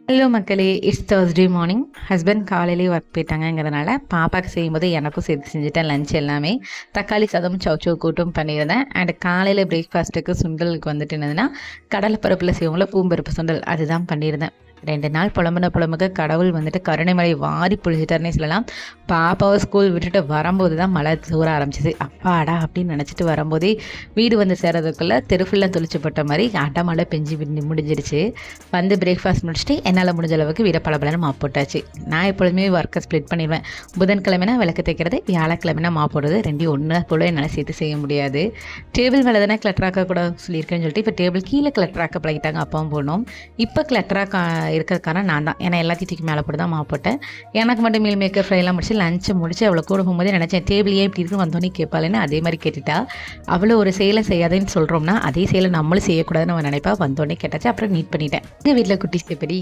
Hello மக்களே, it's Thursday morning. Husband காலையிலேயே work போயிட்டாங்கங்கிறதுனால பாப்பாவுக்கு செய்யும்போது எனக்கும் சேர்த்து செஞ்சுட்டேன். லஞ்ச் எல்லாமே தக்காளி சாதமும் சௌச்சோ கூட்டும் பண்ணியிருந்தேன். அண்ட் காலையில் பிரேக்ஃபாஸ்ட்டுக்கு சுண்டலுக்கு வந்துட்டு என்னதுன்னா கடலைப்பருப்பில் செய்வோம்ல பூம்பருப்பு சுண்டல், அதுதான் பண்ணியிருந்தேன். 2 நாள் புலம்புக்கு கடவுள் வந்துட்டு கருணை மழை வாரி பொழிச்சிட்டாருன்னே சொல்லலாம். பாப்பாவை ஸ்கூல் விட்டுட்டு வரும்போது தான் மழை தூர ஆரம்பிச்சிது. அப்பாடா அப்படின்னு நினச்சிட்டு வரும்போதே வீடு வந்து சேர்றதுக்குள்ளே தெரு ஃபுல்லாக தொளிச்சுப்பட்ட மாதிரி அடை மழை பெஞ்சு முடிஞ்சிருச்சு. வந்து பிரேக்ஃபாஸ்ட் முடிச்சுட்டு என்னால் முடிஞ்ச அளவுக்கு வீட பலபலன்னு மாப் போட்டாச்சு. நான் எப்பொழுதுமே ஒர்க்கை ஸ்ப்ளிட் பண்ணிடுவேன். புதன்கிழமைனா விளக்கு தைக்கிறது, வியாழக்கிழமைனா மாப் போடுறது, ரெண்டையும் ஒன்று போல என்னால் சேர்த்து செய்ய முடியாது. டேபிள் மேலே தானே கிளட்டராக்க கூட சொல்லியிருக்கேன்னு சொல்லிட்டு இப்போ டேபிள் கீழே கிளட்டராக்க பழகிட்டாங்க அப்பாவும் போடணும். இப்போ கிளட்டராக இருக்கிறதுக்கான நான் தான், ஏன்னா எல்லாத்தையும் தூக்கி மேலே போட்டு தான் மாவு போட்டேன். எனக்கு மட்டும் மீல் மேக்கர் ஃப்ரைலாம் முடிச்சு லஞ்சை முடிச்சு அவளை கூட போகும்போதே நினச்சேன் டேபிள் ஏன் இப்படி இருக்கு வந்தோன்னே கேட்பாளேன்னு. அதே மாதிரி கேட்டுட்டா. அவ்வளோ ஒரு செயலை செய்யாதேன்னு சொல்கிறோம்னா அதே செயலை நம்மளும் செய்யக்கூடாதுன்னு அவன் நினைப்பா. வந்தோடனே கேட்டாச்சு, அப்புறம் நீட் பண்ணிட்டேன். எங்கள் வீட்டில் குட்டி எப்படி